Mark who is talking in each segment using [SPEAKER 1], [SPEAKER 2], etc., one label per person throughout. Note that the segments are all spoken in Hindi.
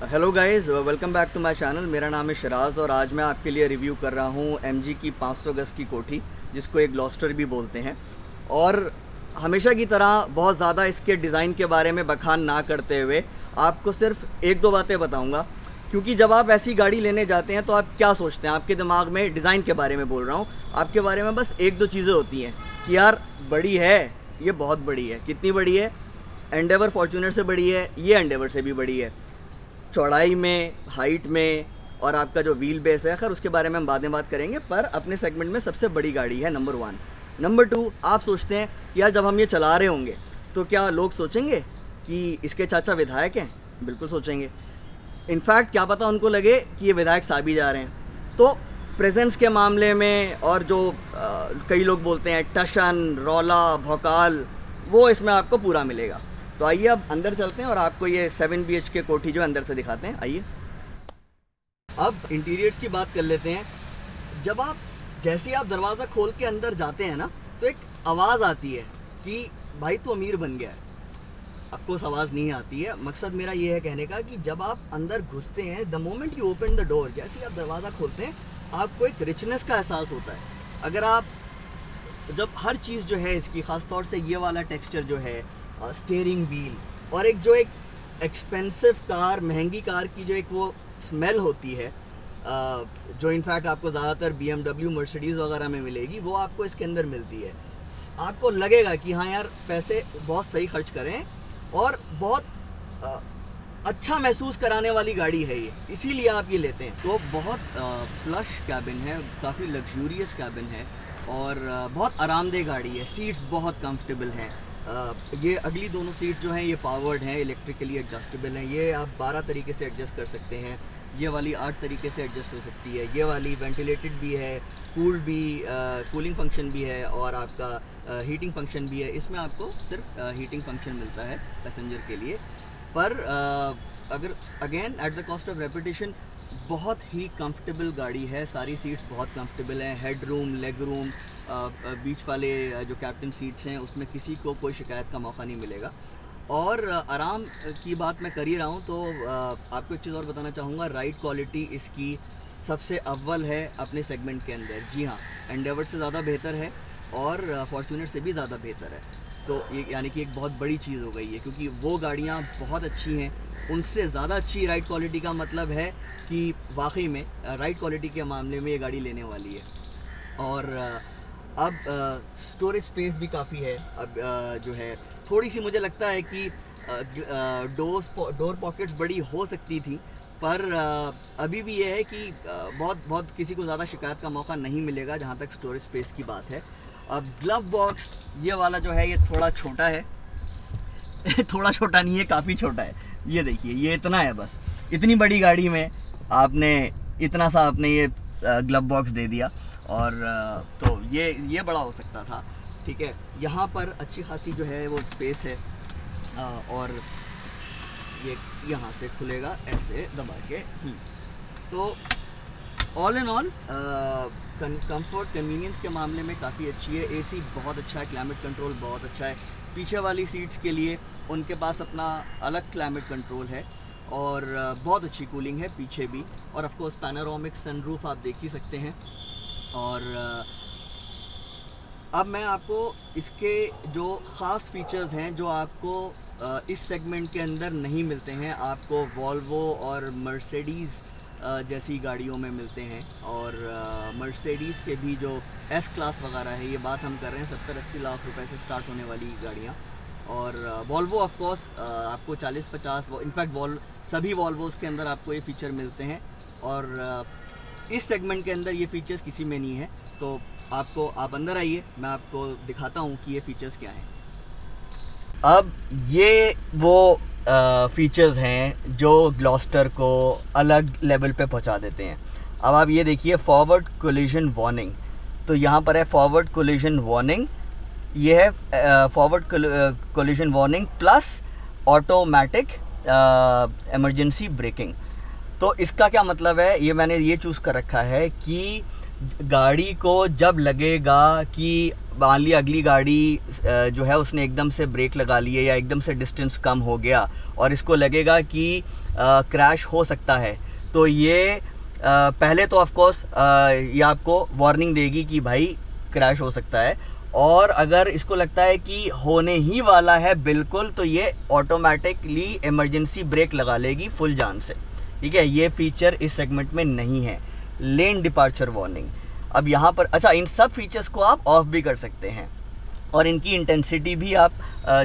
[SPEAKER 1] Hello guys, welcome back to my channel. मेरा नाम है शराज और आज मैं आपके लिए रिव्यू कर रहा हूँ एमजी की 500 गज की कोठी, जिसको एक ग्लॉस्टर भी बोलते हैं। और हमेशा की तरह बहुत ज़्यादा इसके डिज़ाइन के बारे में बखान ना करते हुए आपको सिर्फ एक दो बातें बताऊँगा, क्योंकि जब आप ऐसी गाड़ी लेने जाते हैं तो आप क्या सोचते हैं, आपके दिमाग में डिज़ाइन के बारे में बोल रहा हूँ, आपके बारे में बस एक दो चीज़ें होती हैं कि यार बड़ी है, ये बहुत बड़ी है। कितनी बड़ी है? एंडेवर फॉर्च्यूनर से बड़ी है, ये एंडेवर से भी बड़ी है चौड़ाई में, हाइट में, और आपका जो व्हील बेस है। खैर उसके बारे में हम बाद में बात करेंगे, पर अपने सेगमेंट में सबसे बड़ी गाड़ी है, नंबर 1। नंबर 2, आप सोचते हैं कि यार जब हम ये चला रहे होंगे तो क्या लोग सोचेंगे कि इसके चाचा विधायक हैं? बिल्कुल सोचेंगे। इनफैक्ट क्या पता उनको लगे कि ये विधायक साहब ही जा रहे हैं। तो प्रेजेंस के मामले में और जो कई लोग बोलते हैं टशन, रौला, भौकाल, वो इसमें आपको पूरा मिलेगा। तो आइए अब अंदर चलते हैं और आपको ये 7 BHK कोठी जो अंदर से दिखाते हैं। आइए अब इंटीरियर्स की बात कर लेते हैं। जब आप जैसे आप दरवाज़ा खोल के अंदर जाते हैं ना, तो एक आवाज़ आती है कि भाई तू अमीर बन गया है। अफकोर्स आवाज़ नहीं आती है, मकसद मेरा ये है कहने का कि जब आप अंदर घुसते हैं, the moment you open the door, जैसे ही आप दरवाज़ा खोलते हैं आपको एक रिचनेस का एहसास होता है। अगर आप जब हर चीज़ जो है इसकी, ख़ास तौर से ये वाला टेक्सचर जो है, स्टीयरिंग व्हील, और एक जो एक एक्सपेंसिव कार, महंगी कार की जो एक वो स्मेल होती है, जो इनफैक्ट आपको ज़्यादातर BMW, मर्सिडीज़ वगैरह में मिलेगी, वो आपको इसके अंदर मिलती है। आपको लगेगा कि हाँ यार पैसे बहुत सही खर्च करें, और बहुत अच्छा महसूस कराने वाली गाड़ी है ये, इसीलिए आप ये लेते हैं। तो बहुत प्लश कैबिन है, काफ़ी लग्जूरियस कैबिन है, और बहुत आरामदेह गाड़ी है। सीट्स बहुत कंफर्टेबल हैं। ये अगली दोनों सीट जो हैं ये पावर्ड हैं, इलेक्ट्रिकली एडजस्टेबल हैं। ये आप 12 तरीके से एडजस्ट कर सकते हैं। ये वाली 8 तरीके से एडजस्ट हो सकती है। ये वाली वेंटिलेटेड भी है, कूल्ड भी, कूलिंग फंक्शन भी है, और आपका हीटिंग फंक्शन भी है। इसमें आपको सिर्फ हीटिंग फंक्शन मिलता है पैसेंजर के लिए। पर अगर again at the cost of reputation, बहुत ही कंफर्टेबल गाड़ी है। सारी सीट्स बहुत कंफर्टेबल हैं। हेड रूम, लेग रूम, बीच वाले जो कैप्टन सीट्स हैं उसमें किसी को कोई शिकायत का मौका नहीं मिलेगा। और आराम की बात मैं कर ही रहा हूँ तो आपको एक चीज़ और बताना चाहूँगा, राइड क्वालिटी इसकी सबसे अव्वल है अपने सेगमेंट के अंदर। जी हाँ, एंडेवर से ज़्यादा बेहतर है और फॉर्च्यूनर से भी ज़्यादा बेहतर है। तो ये यानी कि एक बहुत बड़ी चीज़ हो गई है, क्योंकि वो गाड़ियाँ बहुत अच्छी हैं, उनसे ज़्यादा अच्छी राइड क्वालिटी का मतलब है कि वाकई में राइड क्वालिटी के मामले में ये गाड़ी लेने वाली है। और अब स्टोरेज स्पेस भी काफ़ी है। अब जो है थोड़ी सी मुझे लगता है कि डोर पॉकेट्स बड़ी हो सकती थी, पर अभी भी ये है कि बहुत बहुत किसी को ज़्यादा शिकायत का मौका नहीं मिलेगा जहाँ तक स्टोरेज स्पेस की बात है। अब ग्लव बॉक्स ये वाला जो है ये थोड़ा छोटा है थोड़ा छोटा नहीं है, काफ़ी छोटा है। ये देखिए, ये इतना है, बस इतनी बड़ी गाड़ी में आपने इतना सा आपने ये ग्लव बॉक्स दे दिया। और तो ये बड़ा हो सकता था, ठीक है। यहाँ पर अच्छी खासी जो है वो स्पेस है, और ये यहाँ से खुलेगा ऐसे दबा के। तो all in all comfort, convenience के मामले में काफ़ी अच्छी है। एसी बहुत अच्छा है, क्लाइमेट कंट्रोल बहुत अच्छा है। पीछे वाली सीट्स के लिए उनके पास अपना अलग क्लाइमेट कंट्रोल है, और बहुत अच्छी कूलिंग है पीछे भी। और ऑफ कोर्स पैनोरामिक सनरूफ आप देख ही सकते हैं। और अब मैं आपको इसके जो ख़ास फीचर्स हैं जो आपको इस सेगमेंट के अंदर नहीं मिलते हैं, आपको वॉल्वो और मर्सिडीज़ जैसी गाड़ियों में मिलते हैं। और मर्सिडीज़ के भी जो एस क्लास वगैरह है, ये बात हम कर रहे हैं 70-80 लाख रुपए से स्टार्ट होने वाली गाड़ियाँ। और वॉल्वो ऑफ कोर्स आपको 40-50, इनफैक्ट सभी वॉल्वोस के अंदर आपको ये फ़ीचर मिलते हैं, और इस सेगमेंट के अंदर ये फ़ीचर्स किसी में नहीं है। तो आप अंदर आइए, मैं आपको दिखाता हूँ कि ये फ़ीचर्स क्या हैं। अब ये वो फीचर्स हैं जो ग्लॉस्टर को अलग लेवल पे पहुंचा देते हैं। अब आप ये देखिए, फॉरवर्ड कोलिजन वार्निंग, तो यहाँ पर है फॉरवर्ड कोलिजन वार्निंग। ये है forward collision warning plus automatic emergency breaking. तो इसका क्या मतलब है, ये मैंने ये चूज़ कर रखा है कि गाड़ी को जब लगेगा कि मान लिया अगली गाड़ी जो है उसने एकदम से ब्रेक लगा लिए या एकदम से डिस्टेंस कम हो गया और इसको लगेगा कि क्रैश हो सकता है, तो ये पहले तो ऑफ कोर्स ये आपको वार्निंग देगी कि भाई क्रैश हो सकता है, और अगर इसको लगता है कि होने ही वाला है बिल्कुल, तो ये ऑटोमेटिकली इमरजेंसी ब्रेक लगा लेगी फुल जान से। ठीक है, ये फीचर इस सेगमेंट में नहीं है। लेन डिपार्चर वार्निंग, अब यहाँ पर अच्छा, इन सब फीचर्स को आप ऑफ भी कर सकते हैं और इनकी इंटेंसिटी भी आप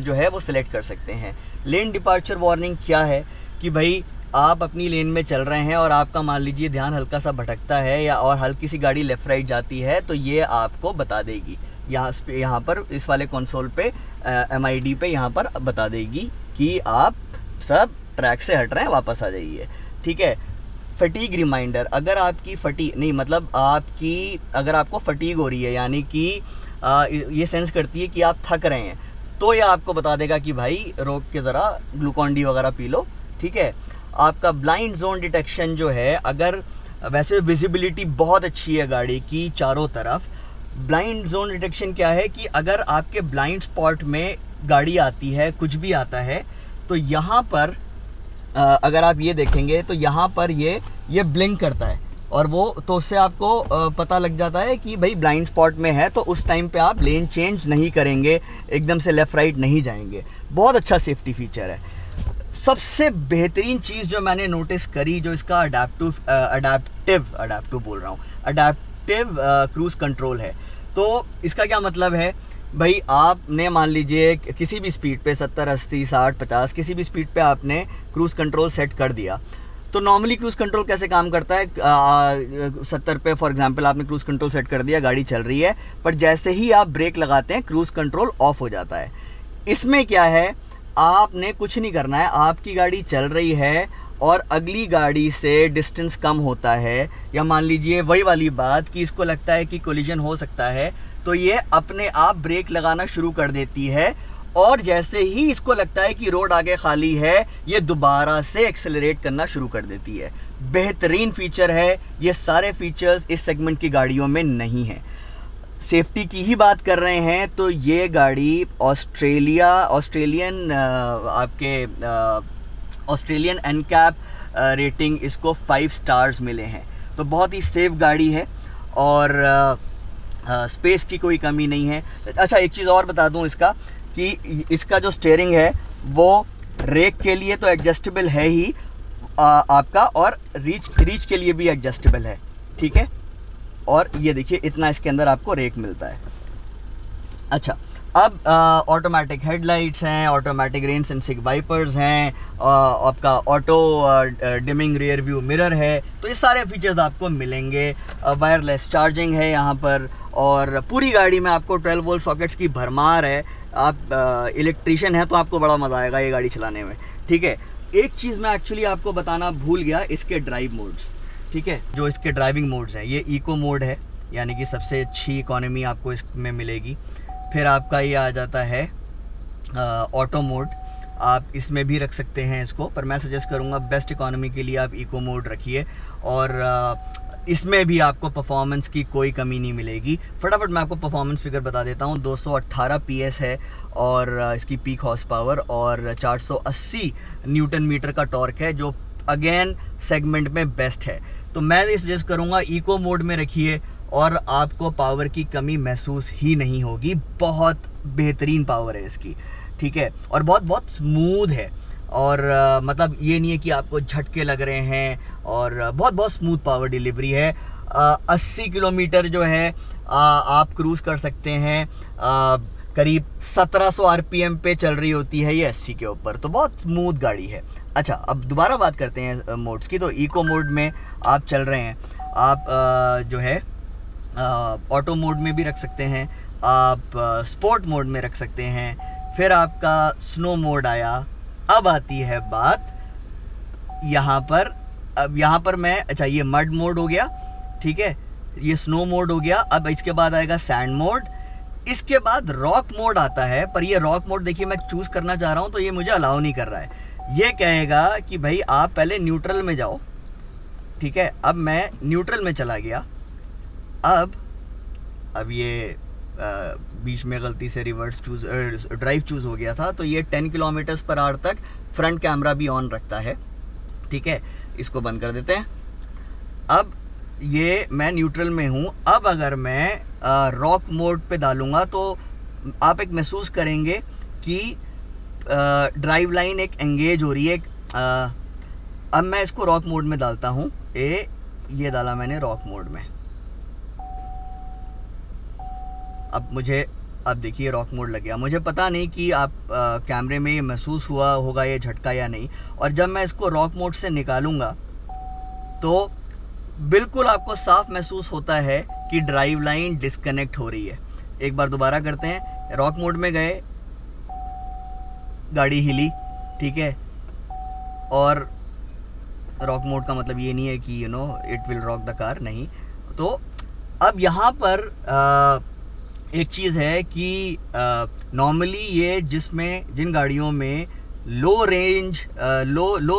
[SPEAKER 1] जो है वो सिलेक्ट कर सकते हैं। लेन डिपार्चर वार्निंग क्या है कि भाई आप अपनी लेन में चल रहे हैं और आपका मान लीजिए ध्यान हल्का सा भटकता है या और हल्की सी गाड़ी लेफ़्ट राइट जाती है, तो ये आपको बता देगी यहाँ पर इस वाले कंसोल पे MID पे यहाँ पर बता देगी कि आप सब ट्रैक से हट रहे हैं, वापस आ जाइए। ठीक है, फटीग रिमाइंडर, अगर आपकी अगर आपको फटीग हो रही है, यानी कि ये सेंस करती है कि आप थक रहे हैं, तो ये आपको बता देगा कि भाई रोक के ज़रा ग्लूकॉन डी वगैरह पी लो। ठीक है, आपका ब्लाइंड जोन डिटेक्शन जो है, अगर वैसे विजिबिलिटी बहुत अच्छी है गाड़ी की चारों तरफ, ब्लाइंड जोन डिटेक्शन क्या है कि अगर आपके ब्लाइंड स्पॉट में गाड़ी आती है, कुछ भी आता है, तो यहाँ पर अगर आप ये देखेंगे तो यहाँ पर ये ब्लिंक करता है और वो तो उससे आपको पता लग जाता है कि भाई ब्लाइंड स्पॉट में है, तो उस टाइम पे आप लेन चेंज नहीं करेंगे, एकदम से लेफ़्ट राइट नहीं जाएंगे। बहुत अच्छा सेफ्टी फीचर है। सबसे बेहतरीन चीज़ जो मैंने नोटिस करी, जो इसका अडेप्टिव क्रूज़ कंट्रोल है। तो इसका क्या मतलब है भाई, आपने मान लीजिए किसी भी स्पीड पे 70, 80, 60, 50 किसी भी स्पीड पे आपने क्रूज़ कंट्रोल सेट कर दिया, तो नॉर्मली क्रूज़ कंट्रोल कैसे काम करता है, 70 पे फॉर एग्जांपल आपने क्रूज़ कंट्रोल सेट कर दिया, गाड़ी चल रही है, पर जैसे ही आप ब्रेक लगाते हैं क्रूज़ कंट्रोल ऑफ हो जाता है। इसमें क्या है, आपने कुछ नहीं करना है, आपकी गाड़ी चल रही है और अगली गाड़ी से डिस्टेंस कम होता है, या मान लीजिए वही वाली बात कि इसको लगता है कि कोलिजन हो सकता है, तो ये अपने आप ब्रेक लगाना शुरू कर देती है, और जैसे ही इसको लगता है कि रोड आगे खाली है, ये दोबारा से एक्सेलरेट करना शुरू कर देती है। बेहतरीन फीचर है, ये सारे फीचर्स इस सेगमेंट की गाड़ियों में नहीं हैं। सेफ्टी की ही बात कर रहे हैं तो ये गाड़ी ऑस्ट्रेलियन एनकैप रेटिंग इसको 5 स्टार्स मिले हैं, तो बहुत ही सेफ गाड़ी है और स्पेस की कोई कमी नहीं है। अच्छा, एक चीज़ और बता दूं इसका कि इसका जो स्टीयरिंग है वो रेक के लिए तो एडजस्टेबल है ही आपका, और रीच के लिए भी एडजस्टेबल है। ठीक है, और ये देखिए इतना इसके अंदर आपको रेक मिलता है। अच्छा, अब ऑटोमेटिक हेडलाइट्स हैं, ऑटोमेटिक रेन सेंसिंग वाइपर्स हैं, आपका auto dimming rear view mirror है, तो ये सारे फीचर्स आपको मिलेंगे। वायरलेस चार्जिंग है यहाँ पर, और पूरी गाड़ी में आपको 12 वोल्ट सॉकेट्स की भरमार है। आप इलेक्ट्रीशियन हैं तो आपको बड़ा मज़ा आएगा ये गाड़ी चलाने में। ठीक है, एक चीज़ मैं एक्चुअली आपको बताना भूल गया, इसके ड्राइव मोड्स। ठीक है, जो इसके ड्राइविंग मोड्स हैं, ये इको मोड है, यानी कि सबसे अच्छी इकोनॉमी आपको इसमें मिलेगी। फिर आपका ये आ जाता है ऑटो मोड, आप इसमें भी रख सकते हैं इसको, पर मैं सजेस्ट करूँगा बेस्ट इकोनॉमी के लिए आप इको मोड रखिए, और इसमें भी आपको परफॉर्मेंस की कोई कमी नहीं मिलेगी। फटाफट मैं आपको परफॉर्मेंस फिगर बता देता हूँ। 218 PS है और इसकी पीक हॉर्स पावर, और 480 न्यूटन मीटर का टॉर्क है, जो अगेन सेगमेंट में बेस्ट है। तो मैं ये सजेस्ट करूँगा इको मोड में रखिए और आपको पावर की कमी महसूस ही नहीं होगी। बहुत बेहतरीन पावर है इसकी। ठीक है, और बहुत स्मूथ है, और मतलब ये नहीं है कि आपको झटके लग रहे हैं, और बहुत स्मूथ पावर डिलीवरी है। 80 किलोमीटर जो है आप क्रूज़ कर सकते हैं, करीब 1700 RPM पे चल रही होती है ये 80 के ऊपर, तो बहुत स्मूथ गाड़ी है। अच्छा, अब दोबारा बात करते हैं मोड्स की। तो इको मोड में आप चल रहे हैं, आप जो है ऑटो मोड में भी रख सकते हैं, आप स्पोर्ट मोड में रख सकते हैं, फिर आपका स्नो मोड आया। अब आती है बात यहाँ पर, अब यहाँ पर मैं, अच्छा ये मड मोड हो गया, ठीक है, ये स्नो मोड हो गया। अब इसके बाद आएगा सैंड मोड, इसके बाद रॉक मोड आता है। पर ये रॉक मोड देखिए मैं चूज़ करना चाह रहा हूँ तो ये मुझे अलाउ नहीं कर रहा है। ये कहेगा कि भाई आप पहले न्यूट्रल में जाओ। ठीक है, अब मैं न्यूट्रल में चला गया। अब ये बीच में गलती से रिवर्स ड्राइव चूज़ हो गया था। तो ये 10 किलोमीटर्स पर आवर तक फ्रंट कैमरा भी ऑन रखता है। ठीक है, इसको बंद कर देते हैं। अब ये मैं न्यूट्रल में हूँ। अब अगर मैं रॉक मोड पे डालूँगा तो आप एक महसूस करेंगे कि ड्राइव लाइन एक एंगेज हो रही है। अब मैं इसको रॉक मोड में डालता हूँ। ये डाला मैंने रॉक मोड में। अब देखिए रॉक मोड लग गया। मुझे पता नहीं कि आप कैमरे में ये महसूस हुआ होगा ये झटका या नहीं। और जब मैं इसको रॉक मोड से निकालूंगा तो बिल्कुल आपको साफ महसूस होता है कि ड्राइव लाइन डिस्कनेक्ट हो रही है। एक बार दोबारा करते हैं। रॉक मोड में गए, गाड़ी हिली, ठीक है। और रॉक मोड का मतलब ये नहीं है कि it will rock the car, नहीं। तो अब यहाँ पर एक चीज़ है कि नॉर्मली ये जिन गाड़ियों में लो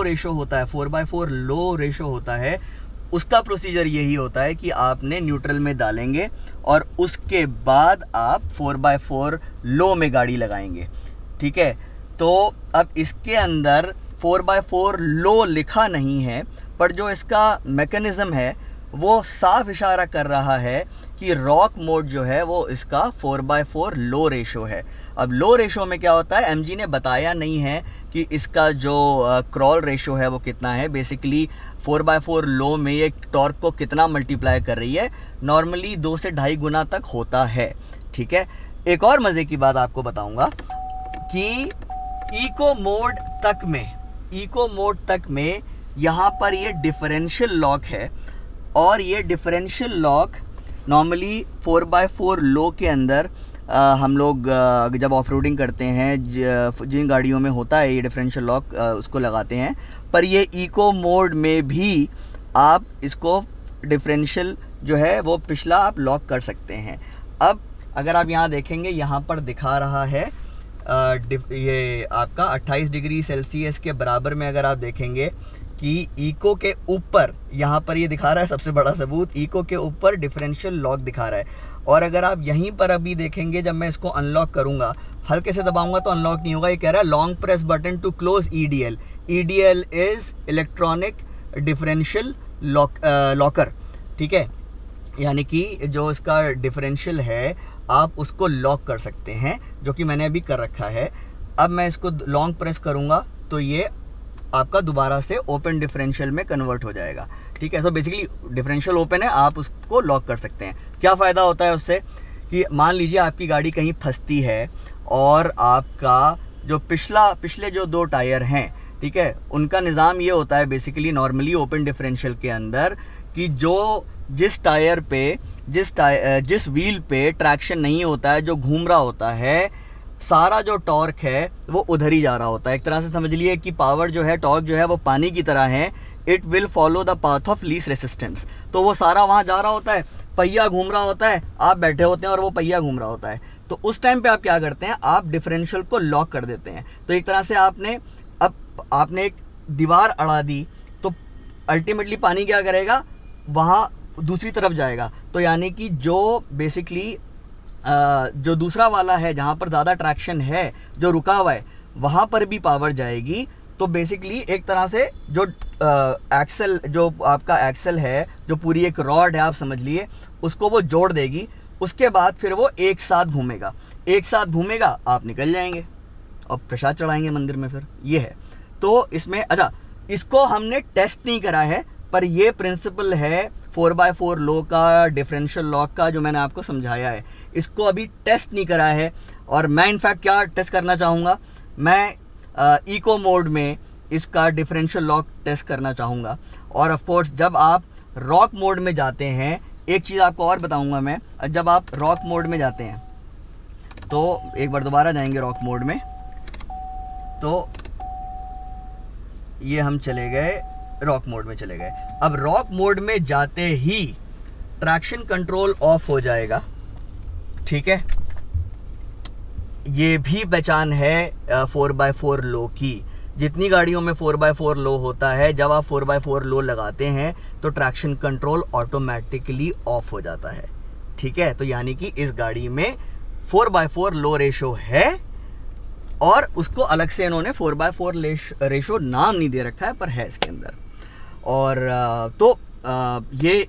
[SPEAKER 1] रेशो होता है, 4x4 लो रेशो होता है, उसका प्रोसीजर यही होता है कि आपने न्यूट्रल में डालेंगे और उसके बाद आप 4x4 लो में गाड़ी लगाएंगे। ठीक है, तो अब इसके अंदर 4x4 लो लिखा नहीं है, पर जो इसका मैकेनिज़्म है वो साफ इशारा कर रहा है कि रॉक मोड जो है वो इसका 4x4 लो रेशो है। अब लो रेशो में क्या होता है, एमजी ने बताया नहीं है कि इसका जो क्रॉल रेशो है वो कितना है। बेसिकली 4x4 लो में ये टॉर्क को कितना मल्टीप्लाई कर रही है, नॉर्मली 2 से 2.5 गुना तक होता है। ठीक है, एक और मज़े की बात आपको बताऊंगा कि इको मोड तक में यहाँ पर ये डिफरेंशियल लॉक है। और ये डिफरेंशियल लॉक नॉर्मली 4x4 लो के अंदर हम लोग जब ऑफ रोडिंग करते हैं, जिन गाड़ियों में होता है ये डिफरेंशियल लॉक, उसको लगाते हैं। पर ये इको मोड में भी आप इसको डिफरेंशियल जो है वो पिछला आप लॉक कर सकते हैं। अब अगर आप यहाँ देखेंगे, यहाँ पर दिखा रहा है ये आपका 28 डिग्री सेल्सियस के बराबर में। अगर आप देखेंगे कि इको के ऊपर यहाँ पर ये दिखा रहा है, सबसे बड़ा सबूत, इको के ऊपर डिफरेंशियल लॉक दिखा रहा है। और अगर आप यहीं पर अभी देखेंगे, जब मैं इसको अनलॉक करूँगा, हल्के से दबाऊंगा तो अनलॉक नहीं होगा। ये कह रहा है long press button to close EDL। EDL is electronic differential locker. ठीक है, यानी कि जो इसका डिफरेंशियल है आप उसको लॉक कर सकते हैं, जो कि मैंने अभी कर रखा है। अब मैं इसको लॉन्ग प्रेस करूँगा तो ये आपका दोबारा से ओपन डिफरेंशियल में कन्वर्ट हो जाएगा। ठीक है, सो बेसिकली डिफरेंशियल ओपन है, आप उसको लॉक कर सकते हैं। क्या फ़ायदा होता है उससे कि मान लीजिए आपकी गाड़ी कहीं फंसती है और आपका जो पिछले जो 2 टायर हैं, ठीक है, उनका निज़ाम ये होता है बेसिकली नॉर्मली ओपन डिफरेंशियल के अंदर कि जिस व्हील पे ट्रैक्शन नहीं होता है, जो घूम रहा होता है, सारा जो टॉर्क है वो उधर ही जा रहा होता है। एक तरह से समझ लिए कि पावर जो है, टॉर्क जो है वो पानी की तरह है। It will follow the path of least resistance. तो वो सारा वहाँ जा रहा होता है, पहिया घूम रहा होता है, आप बैठे होते हैं और वो पहिया घूम रहा होता है। तो उस टाइम पे आप क्या करते हैं, आप डिफरेंशियल को लॉक कर देते हैं। तो एक तरह से आपने एक दीवार अड़ा दी, तो अल्टीमेटली पानी क्या करेगा, वहाँ दूसरी तरफ जाएगा। तो यानी कि जो बेसिकली जो दूसरा वाला है, जहाँ पर ज़्यादा ट्रैक्शन है, जो रुका हुआ है, वहाँ पर भी पावर जाएगी। तो बेसिकली एक तरह से जो एक्सल, जो आपका एक्सल है, जो पूरी एक रॉड है आप समझ लिए, उसको वो जोड़ देगी। उसके बाद फिर वो एक साथ घूमेगा, आप निकल जाएंगे और प्रसाद चढ़ाएंगे मंदिर में। फिर ये है। तो इसमें अच्छा, इसको हमने टेस्ट नहीं करा है, पर ये प्रिंसिपल है 4x4 लो का, डिफरेंशियल लॉक का, जो मैंने आपको समझाया है। इसको अभी टेस्ट नहीं करा है। और मैं इनफैक्ट क्या टेस्ट करना चाहूँगा, मैं इको मोड में इसका डिफरेंशियल लॉक टेस्ट करना चाहूँगा। और ऑफ कोर्स जब आप रॉक मोड में जाते हैं, एक चीज़ आपको और बताऊँगा मैं, जब आप रॉक मोड में जाते हैं तो एक बार दोबारा जाएंगे रॉक मोड में, तो ये हम चले गए रॉक मोड में चले गए। अब रॉक मोड में जाते ही ट्रैक्शन कंट्रोल ऑफ हो जाएगा। ठीक है, ये भी पहचान है 4x4 लो की। जितनी गाड़ियों में 4x4 लो होता है, जब आप 4x4 लो लगाते हैं तो ट्रैक्शन कंट्रोल ऑटोमेटिकली ऑफ हो जाता है। ठीक है, तो यानी कि इस गाड़ी में 4x4 लो रेशो है और उसको अलग से इन्होंने 4x4 रेशो नाम नहीं दे रखा है, पर है इसके अंदर। और ये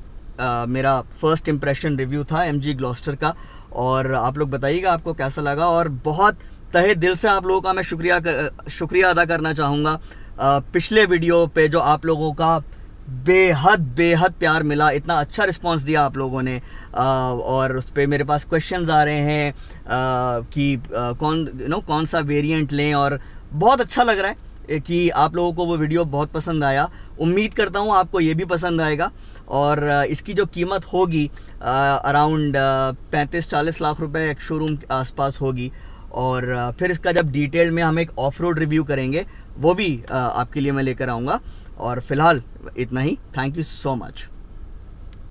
[SPEAKER 1] मेरा फर्स्ट इम्प्रेशन रिव्यू था MG ग्लॉस्टर का, और आप लोग बताइएगा आपको कैसा लगा। और बहुत तहे दिल से आप लोगों का मैं शुक्रिया अदा करना चाहूँगा पिछले वीडियो पे जो आप लोगों का बेहद प्यार मिला, इतना अच्छा रिस्पांस दिया आप लोगों ने। और उस पर मेरे पास क्वेश्चंस आ रहे हैं कि कौन सा वेरिएंट लें, और बहुत अच्छा लग रहा है कि आप लोगों को वो वीडियो बहुत पसंद आया। उम्मीद करता हूँ आपको ये भी पसंद आएगा। और इसकी जो कीमत होगी अराउंड 35-40 लाख रुपए एक शोरूम के आसपास होगी। और फिर इसका जब डिटेल में हम एक ऑफ रोड रिव्यू करेंगे वो भी आपके लिए मैं लेकर आऊँगा। और फिलहाल इतना ही। Thank you so much.